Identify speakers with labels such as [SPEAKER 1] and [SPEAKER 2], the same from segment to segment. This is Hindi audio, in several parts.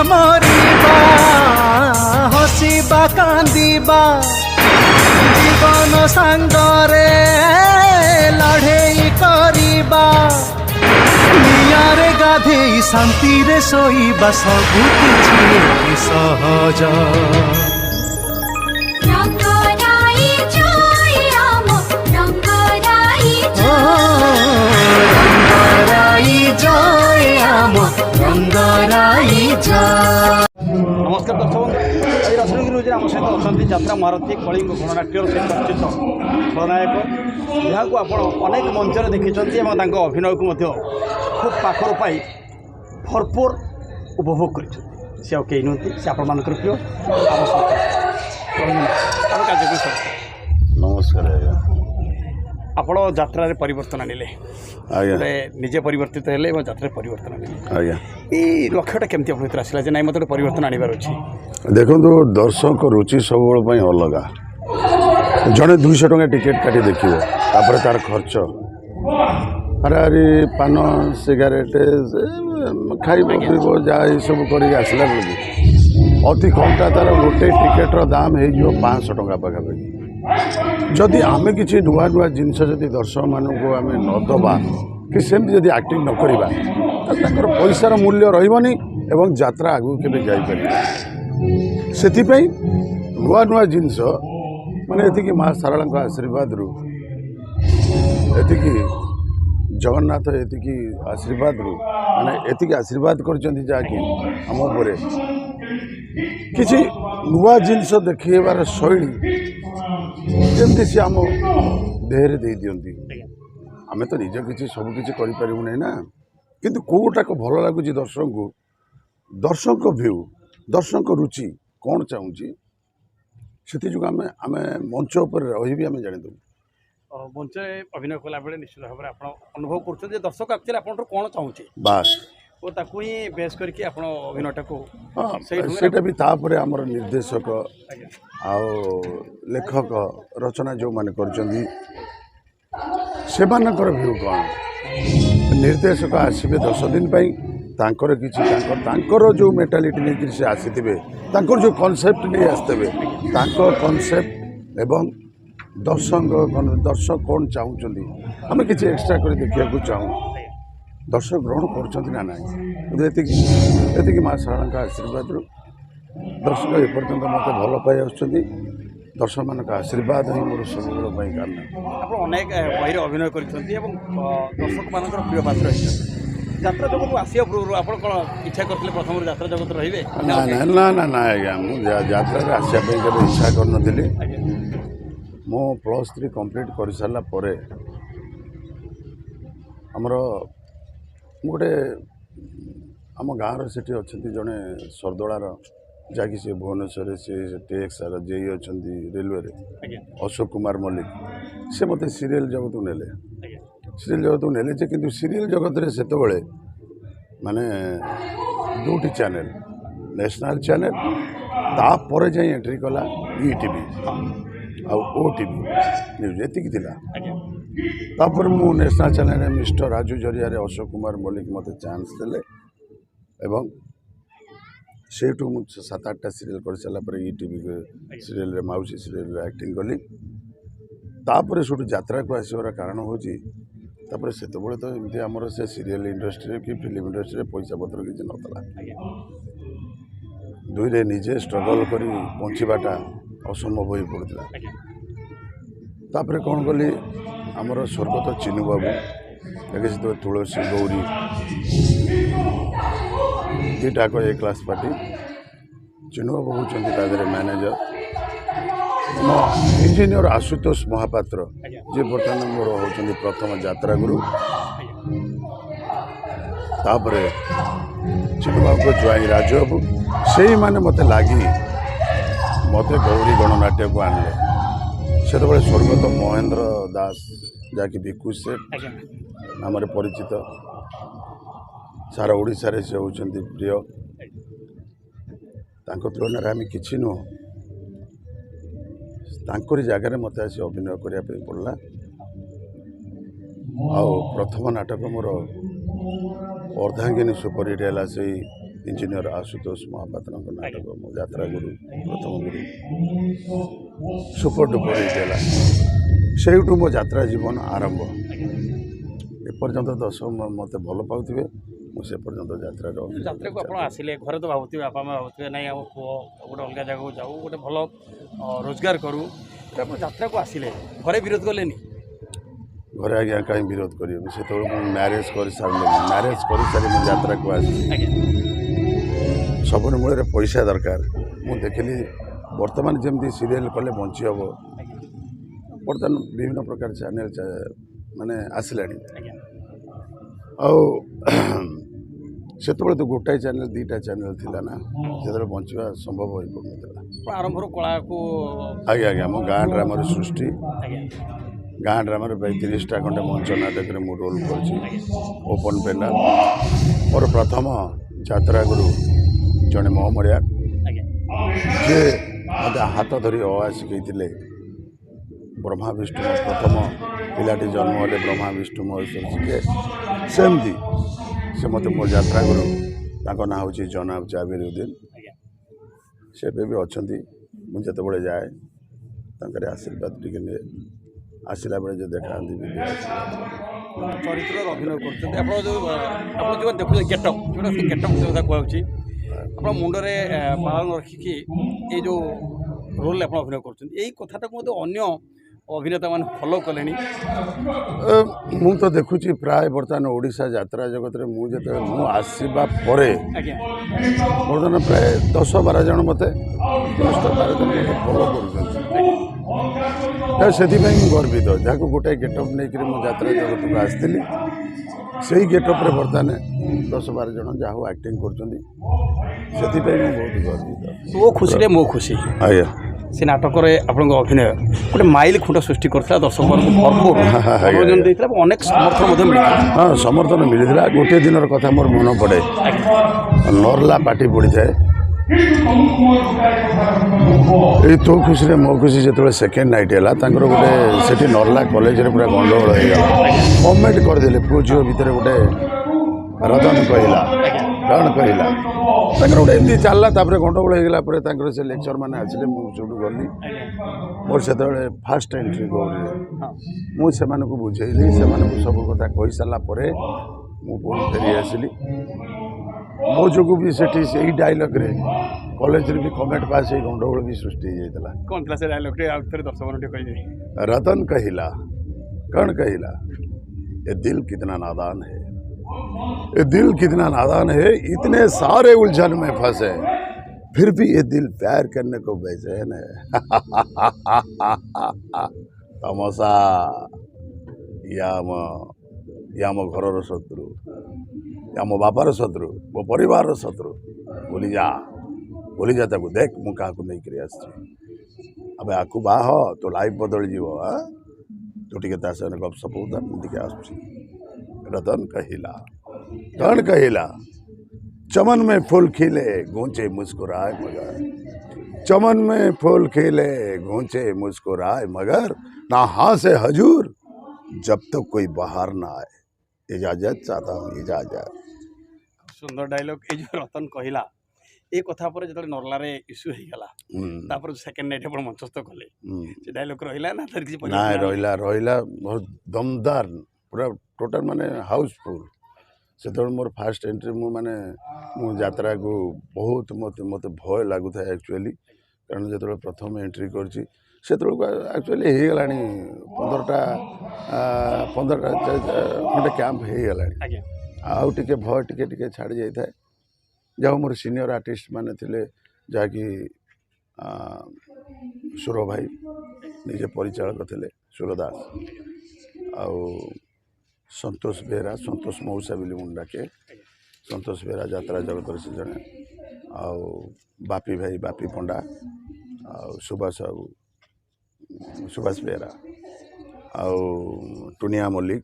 [SPEAKER 1] मरिबा हसिबा कांदिबा जीवन सांगरे लड़े करिबा नियारे गाधेई शांति रे सोईबा सबु किछि सहज
[SPEAKER 2] नमस्कार दर्शक बंधु आज रत्नगिरी न्यूज आम सहित अच्छा यात्रा महारथी कलिंग गणनाट्यर सहित चर्चित खलनायक यहाँ को आप अनेक मंचर देखी अभिनय को खूब पाखर पाई भरपूर उपभोग कर कहीं नुहति से आपण प्रिय
[SPEAKER 3] नमस्कार
[SPEAKER 2] आपण यात्रा परिवर्तन आनिले निजे परिवर्तित हेले यात्रा परिवर्तन आनिले ये लक्ष्यटा केमती आप आसला जे ना मत परिवर्तन आनबार अच्छी
[SPEAKER 3] देखो दर्शक रुचि सब अलग जड़े 200 टଙ୍କା टिकेट काटी देखिए तापर तार खर्च हरारी पान सिगारेट खाइब पीब जहाँ सब करसला बेलू अति कमटा तार गोटे टिकेटर दाम हो 500 टଙ୍କା पाखापाखि जदि आमे किसी नुआ नुआ जिनस जदि दर्शक मानक आम नदबा कि सेमती जदि एक्टिंग न करवा तर पैसार मूल्य रही एवं यात्रा आगू के जापर से नुआ नुआ जिनस माने एतिकी माँ सारला आशीर्वाद रु एतिकी जगन्नाथ एतिकी आशीर्वाद रु माने एतिकी आशीर्वाद करचंती जाकि हम उपरे किसी नुआ जिनस देखेबार शैली जमती सी आम देहरे दे दियंती आमे तो निज किसी सब किसी करिपारिबु नै ना किंतु कोटा को भल लगुची दर्शक भ्यू दर्शक रुचि कौन चाहूँगी से आमे आमे मंच उपर रही भी आमे जानिदेबु
[SPEAKER 2] मंच अभिनय कला बेले निश्चित भाव में आप अनुभव कर दर्शक एक्चुअली आप कौन चाहूँचे
[SPEAKER 3] बास
[SPEAKER 2] और ताकू ही बेस करके आप अभिनयटा को
[SPEAKER 3] सेटा भी तापर आमर निर्देशक आओ लेखक रचना जो माने करचंदी सेमानकर भ्यू कौन निर्देशक आसबे 10 दिन पाई तांकर किछि तांकर जो मेंटालिटी नहीं से आसीथिबे तांकर जो कॉन्सेप्ट नहीं आसतेबे तांकर कॉन्सेप्ट एवं दर्शक कौन चाहूँगी आम किसी एक्सट्रा कर देखा चाहूँ दर्शक ग्रहण कर ना ना ये माँ सारा आशीर्वाद दर्शक एपर्यंत मत भल पाई आसुँच दर्शक मान आशीर्वाद ही मोर सब कारण
[SPEAKER 2] आप अनेक बही अभिनय कर दर्शक मान प्रिय पात्र यात्रा जगत आसिया पूर्व आप कौन इच्छा करते प्रथम यात्रा जगत रे
[SPEAKER 3] ना ना ना ना ना आज्ञा मुझे आसापे केवे इच्छा कर मो +3 कंप्लीट कर सारा पर आमर गोटे आम गाँव से अच्छा जड़े सरदड़ार जहाँकि सी भुवनेश्वर से टेक्सार जेई अच्छा रेलवे अशोक कुमार मल्लिक से मत सीरियल जगत को नेले सीरियल जगत को नेले कि सीरियल जगत में से माने 2टी चैनल नेशनल चैनल तापर जाए एंट्री कला ईटीवी ओटीवी न्यूज एति तापर मु नेशनल चैनल मिस्टर राजू जरिया अशोक कुमार मल्लिक मत चांस देले एवं सेठू मुझे 7-8टा सीरियल कर सारापर ईटीवी सीरियल रे माउसी सीरियल रे एक्टिंग कली तापर से यात्रा को आसबार कारण हूँ से तो एमती आमर से सीरियल इंडस्ट्री कि फिल्म इंडस्ट्री पैसा पत्र किसी नाला दुईरे निजे स्ट्रगल कर पहुँचवाटा असंभव हो पड़ता तापर कौन कली आमर स्वर्गत चिन्नू बाबू देखिए तुलसी गौरी 2टाक ए क्लास पार्टी चिन्नू बाबू होती मैनेजर इंजीनियर आशुतोष महापात्र जी बर्तमान मोर होती प्रथम यात्रा गुरु तापर चिन्नू बाबू को ज्वाई राजबाबू से ही माने मत लगी मत गौरी गणनाट्य को आनले से स्वर्गत महेंद्र दास जहाँकि भिकु सेठ नाम परिचित सारा ओडिशा रे से होचंती प्रिय तुलन आम कि नुह तांकरी जगार मत आस अभिनय करने पड़ला आ प्रथम नाटक मोर अर्धांगिनी सुपरहिट है से इंजीनियर आशुतोष महापात्र नाटक मो यात्रा गुरु प्रथम गुरु सुपर डुपर होता से मो यात्रा जीवन आरंभ एपर्यंत दर्शक मत भल पाऊे मुझे पर्यंत
[SPEAKER 2] ଯାତ୍ରାକୁ ଆପଣ ଆସିଲେ ଘରେ ତ ଭାବୁଥିବେ ବାପା ମା ଭାବୁଥିବେ ନାଇଁ ଆମ ପୁଅ ଗୋଟେ ଅଲଗା ଜାଗାକୁ ଯାଉ ଗୋଟେ ଭଲ ରୋଜଗାର କରୁ ଆପଣ ଯାତ୍ରାକୁ ଆସିଲେ ଘରେ ବିରୋଧ କଲେନି
[SPEAKER 3] घरे आज्ञा कहीं विरोध करेंगे से मैरेज कर सारे मैरेज कर सारी मुझे यात्रा को आसी सब मूल पैसा दरकार मुझे देखिली बर्तमान जमी सीरियल कले बंची हम बर्तमान विभिन्न प्रकार चैनल माने आसला से तो गोटाए चैनल दुईटा चैनल थिला ना से बंचा संभव हो पार
[SPEAKER 2] आरंभ कला को
[SPEAKER 3] आज्ञा आज्ञा मो गाँ ड्राम सृष्टि गाँ ड्राम 30टा खंडे मंच नाटक मु रोल कर ओपन पेंडाल मोर प्रथम यात्रा गुरु जड़े मोहमरिया जे मत हाथ धरी अ शिखई ब्रह्मा विष्णु प्रथम पिलाटी जन्म हेले ब्रह्मा विष्णु महेश्वर शिखे सेमती से मत मोर यात्रा गुरु ताको ना हूँ जनाब जाबिरुद्दीन से भी अच्छा मुझे जिते जाए तर आशीर्वाद टी आसला बेले जो देखा
[SPEAKER 2] चरित्र अभिनय कर जो देखुए गेटअप जो गेटअप कथा कहूँ आप मुंडे पालन रखिकी ये जो रोल आप अभिनय कर कथाटा अन्य अभिनेता मान फॉलो कले
[SPEAKER 3] मु तो देखुची प्राय बर्तमान ओडिशा यात्रा जगत में मुझे आसवा बर्तमान प्राय 10-12 जन मत 10-12 जन मत फॉलो कर से गर्वित जहाँ गोटे गेटअप नहीं यात्रा जगत को आसती से गेटअप बर्तमान 10-12 जन जहाँ एक्टिंग कर बहुत गर्वित
[SPEAKER 2] तो खुशी मो खुशी
[SPEAKER 3] आज्ञा
[SPEAKER 2] से नाटक आपण अभिनय गोटे माइल खुंट सृष्टि करता दर्शक भरपूर अनेक समर्थन मिलता
[SPEAKER 3] हाँ समर्थन मिलता गोटे दिन कथा मोर मन पड़े नरला पार्टी पड़ी थाए ये तो खुशी मो खुशी जो सेकेंड नाइट है गोटे से नरला कॉलेज पूरा गंडगोल हो कमेंट करदे पुओ झील भितर गोटे रतन कहला कौन कहला गोटे एमती चलला गंडगोल होगा से लेक्चर मैंने आसिले मुझे गली मोर से फास्ट एंट्री गौरी मुझे बुझेली से सब कथा कही सारापर मुझे फेरी आसली मो जो भी से डायलॉग रे कॉलेज भी कमेंट पास गंडगोल भी सृष्टि रतन कहला कौन कहला ये दिल कितना नादान है ये दिल कितना नादान है इतने सारे उलझन में फंसे फिर भी ये दिल प्यार करने को बेचैन है तमसा या मो घर शत्रु या मो बापार शत्रु मो परिवार शत्रु भूली जा ताको देख मु क्या नहीं करी आस अब आकु बाह तो लाइफ बदल जीव तू टे गपसप होता मुझे आस रतन कहला कौन कहला चमन में फूल खिले गूंचे मुस्कुराए मगर चमन में फूल खिले गूंचे मुस्कुराए मगर ना हाँ से हजूर जब तक कोई बाहर ना आए इजाजत चाहता हूँ इजाजत
[SPEAKER 2] सुंदर डायलॉग ये जो रतन कहला ये कथा पर जो नरला इश्यू हो गला सेकेंड नाइट आप मंचस्थ कले डायलॉग रहा ना
[SPEAKER 3] ना रहा बहुत दमदार पूरा टोटल माने हाउसफुल से मोर फास्ट एंट्री माने मु यात्रा को बहुत मत मत भय लगुता है एक्चुअली कारण जो प्रथम एंट्री करछि से एक्चुअली हो गला 15टा खंडे कैंप हो गला आउ टिके भय टिके छाड़ी जाए था जहाँ मोर सीनियर आर्टिस्ट माने थिले जहाँकि सुर भाई निजे परिचालक थे सुरदास आउ संतोष बेहरा संतोष मौसा बोली मुझे डाके संतोष बेहरा यात्रा जगत से जड़े आउ बापी भाई बापी पंडा आउ सुभाष बेहरा आउ टुनिया मल्लिक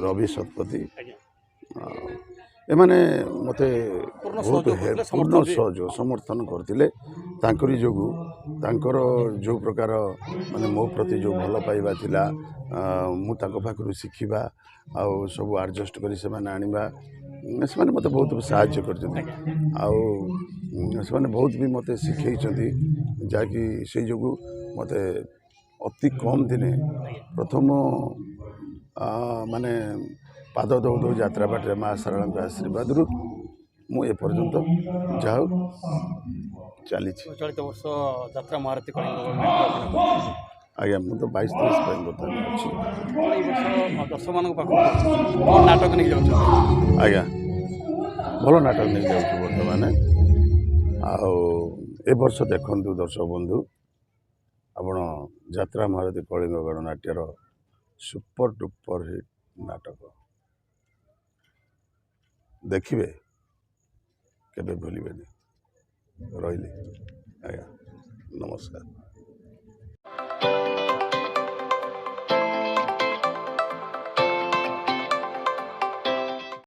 [SPEAKER 3] रवि शतपथी एमाने मते बहुत पूर्ण सहयोग समर्थन करते जो प्रकार माने मो प्रति जो भल पाइबा थिला मु ताको पाखरु शिखिबा आ सब एडजस्ट करी से माने आनिबा ସେମାନେ ମୋତେ ବହୁତ ସାହାଯ୍ୟ କରିଛନ୍ତି ଆଉ ସେମାନେ ବହୁତ ବି ମୋତେ ଶିଖେଇଛନ୍ତି ଯାହାକି ସେଇ ଯୋଗୁଁ ମୋତେ ଅତି କମ୍ ଦିନେ ପ୍ରଥମ ମାନେ ପାଦ ଦଉ ଦଉ ଯାତ୍ରା ବାଟରେ ମା ଶାରଳାଙ୍କ ଆଶୀର୍ବାଦରୁ ମୁଁ ଏପର୍ଯ୍ୟନ୍ତ ଯାହା ହଉ ଚାଲିଛି।
[SPEAKER 2] ଚଳିତ ବର୍ଷ ଯାତ୍ରା ମହାରଥୀ କଳିଙ୍ଗ
[SPEAKER 3] ଆଜ୍ଞା ମୁଁ ତ 22-23 ପାଇଁ ବର୍ତ୍ତମାନ ଅଛି।
[SPEAKER 2] ଏଇ ବର୍ଷ ଦର୍ଶକମାନଙ୍କ ପାଖକୁ କ'ଣ ନାଟକ ନେଇକି ଯାଉଛନ୍ତି?
[SPEAKER 3] ଆଜ୍ଞା ଭଲ ନାଟକ ନେଇକି ଯାଉଛୁ ବର୍ତ୍ତମାନ। ଆଉ ଏ ବର୍ଷ ଦେଖନ୍ତୁ ଦର୍ଶକ ବନ୍ଧୁ ଆପଣ ଯାତ୍ରା ମହାରଥୀ କଳିଙ୍ଗ ଗଣନାଟ୍ୟର ସୁପର ଡୁପର ହିଟ୍ ନାଟକ ଦେଖିବେ, କେବେ ଭୁଲିବେନି। ରହିଲି ଆଜ୍ଞା, ନମସ୍କାର।